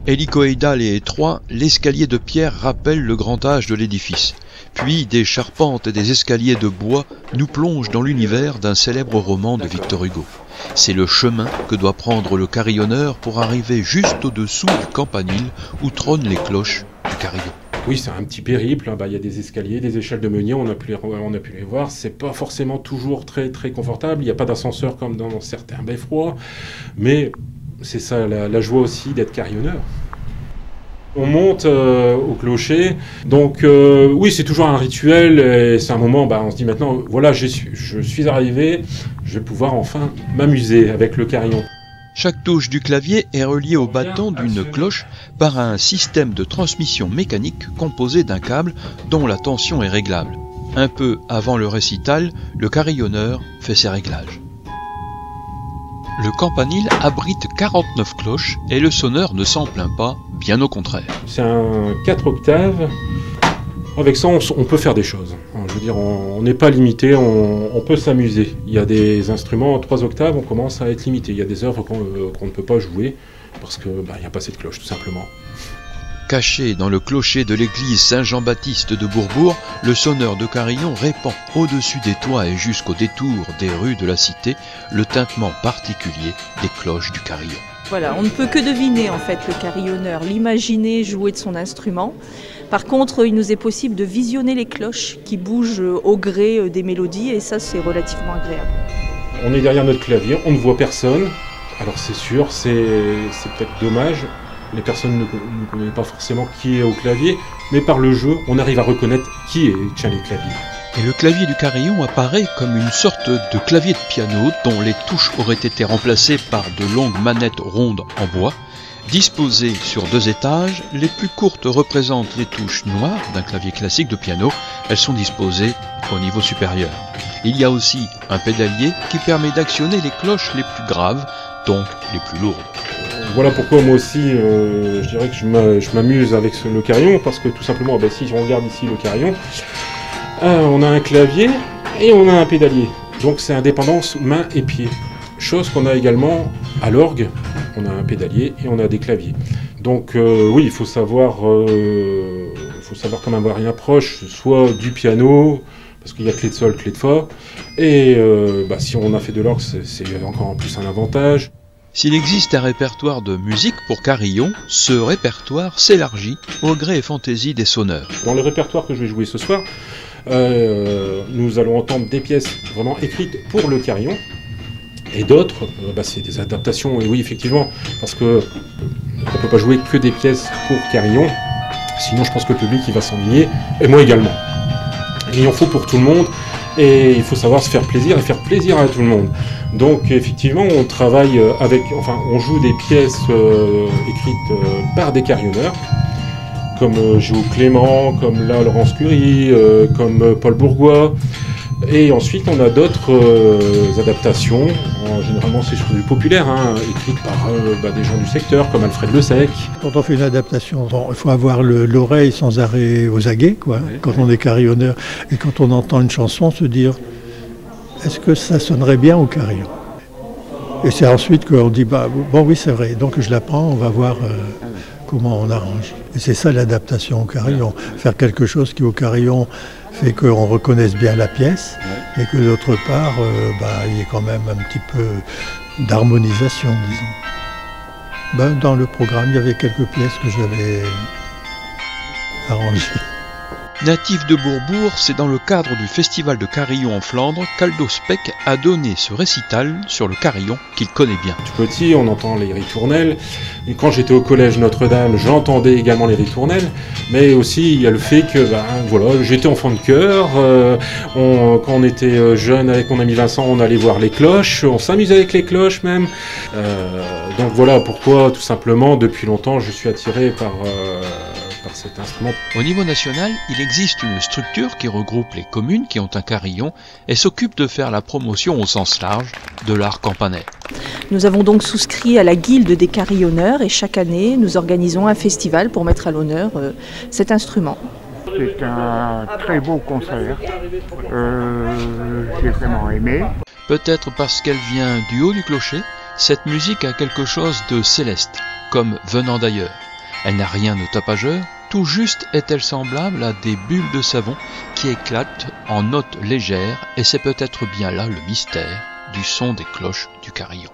Hélicoïdal et étroit, l'escalier de pierre rappelle le grand âge de l'édifice. Puis des charpentes et des escaliers de bois nous plongent dans l'univers d'un célèbre roman de Victor Hugo. C'est le chemin que doit prendre le carillonneur pour arriver juste au-dessous du campanile où trônent les cloches du carillon. Oui, c'est un petit périple, il y a des escaliers, des échelles de meunier, on a pu les voir, c'est pas forcément toujours très confortable, il n'y a pas d'ascenseur comme dans certains beffrois, mais c'est ça la joie aussi d'être carillonneur. On monte au clocher, donc oui, c'est toujours un rituel, et c'est un moment, on se dit maintenant, voilà, je suis arrivé, je vais pouvoir enfin m'amuser avec le carillon. Chaque touche du clavier est reliée au bâton d'une cloche par un système de transmission mécanique composé d'un câble dont la tension est réglable. Un peu avant le récital, le carillonneur fait ses réglages. Le campanile abrite 49 cloches et le sonneur ne s'en plaint pas, bien au contraire. C'est un 4 octaves. Avec ça, on peut faire des choses. Je veux dire, on n'est pas limité, on peut s'amuser. Il y a des instruments en 3 octaves, on commence à être limité. Il y a des œuvres qu'on ne peut pas jouer parce qu'il n'y a pas assez de cloches, tout simplement. Caché dans le clocher de l'église Saint-Jean-Baptiste de Bourbourg, le sonneur de carillon répand au-dessus des toits et jusqu'au détour des rues de la cité le tintement particulier des cloches du carillon. Voilà, on ne peut que deviner en fait le carillonneur, l'imaginer jouer de son instrument. Par contre, il nous est possible de visionner les cloches qui bougent au gré des mélodies et ça, c'est relativement agréable. On est derrière notre clavier, on ne voit personne. Alors c'est sûr, c'est peut-être dommage. Les personnes ne connaissent pas forcément qui est au clavier, mais par le jeu, on arrive à reconnaître qui tient les claviers. Et le clavier du carillon apparaît comme une sorte de clavier de piano dont les touches auraient été remplacées par de longues manettes rondes en bois. Disposées sur 2 étages, les plus courtes représentent les touches noires d'un clavier classique de piano. Elles sont disposées au niveau supérieur. Il y a aussi un pédalier qui permet d'actionner les cloches les plus graves, donc les plus lourdes. Voilà pourquoi moi aussi, je dirais que je m'amuse avec le carillon, parce que tout simplement, si on regarde ici le carillon, on a un clavier et on a un pédalier. Donc c'est indépendance main et pied. Chose qu'on a également à l'orgue, on a un pédalier et on a des claviers. Donc oui, il faut savoir quand même avoir une approche, soit du piano, parce qu'il y a clé de sol, clé de fa, et si on a fait de l'orgue, c'est encore en plus un avantage. S'il existe un répertoire de musique pour carillon, ce répertoire s'élargit au gré et fantaisie des sonneurs. Dans le répertoire que je vais jouer ce soir, nous allons entendre des pièces vraiment écrites pour le carillon, et d'autres, c'est des adaptations, et oui effectivement, parce que on ne peut pas jouer que des pièces pour carillon, sinon je pense que le public il va s'ennuyer, et moi également. Il en faut pour tout le monde, et il faut savoir se faire plaisir et faire plaisir à tout le monde. Donc effectivement, on travaille on joue des pièces écrites par des carillonneurs, comme Géo Clément, comme là Laurence Curie, comme Paul Bourgois. Et ensuite, on a d'autres adaptations, généralement c'est sur du populaire, écrites par des gens du secteur, comme Alfred Le Sec. Quand on fait une adaptation, il faut avoir l'oreille sans arrêt aux aguets, quoi, quand on est carillonneur. Et quand on entend une chanson, se dire, est-ce que ça sonnerait bien au carillon? Et c'est ensuite qu'on dit, bon oui c'est vrai, donc je la prends, on va voir comment on arrange. Et c'est ça l'adaptation au carillon, faire quelque chose qui au carillon fait qu'on reconnaisse bien la pièce et que d'autre part, il y ait quand même un petit peu d'harmonisation, disons. Dans le programme, il y avait quelques pièces que j'avais arrangées. Natif de Bourbourg, c'est dans le cadre du festival de carillon en Flandre qu'Aldo Speck a donné ce récital sur le carillon qu'il connaît bien. Tout petit, on entend les ritournelles. Et quand j'étais au collège Notre-Dame, j'entendais également les ritournelles. Mais aussi, il y a le fait que j'étais enfant de chœur. Quand on était jeune avec mon ami Vincent, on allait voir les cloches. On s'amusait avec les cloches même. Donc voilà pourquoi, tout simplement, depuis longtemps, je suis attiré par cet instrument. Au niveau national, il existe une structure qui regroupe les communes qui ont un carillon et s'occupe de faire la promotion au sens large de l'art campanaire. Nous avons donc souscrit à la guilde des carillonneurs et chaque année nous organisons un festival pour mettre à l'honneur cet instrument. C'est un très beau concert, j'ai vraiment aimé. Peut-être parce qu'elle vient du haut du clocher, cette musique a quelque chose de céleste, comme venant d'ailleurs. Elle n'a rien de tapageur, tout juste est-elle semblable à des bulles de savon qui éclatent en notes légères, et c'est peut-être bien là le mystère du son des cloches du carillon.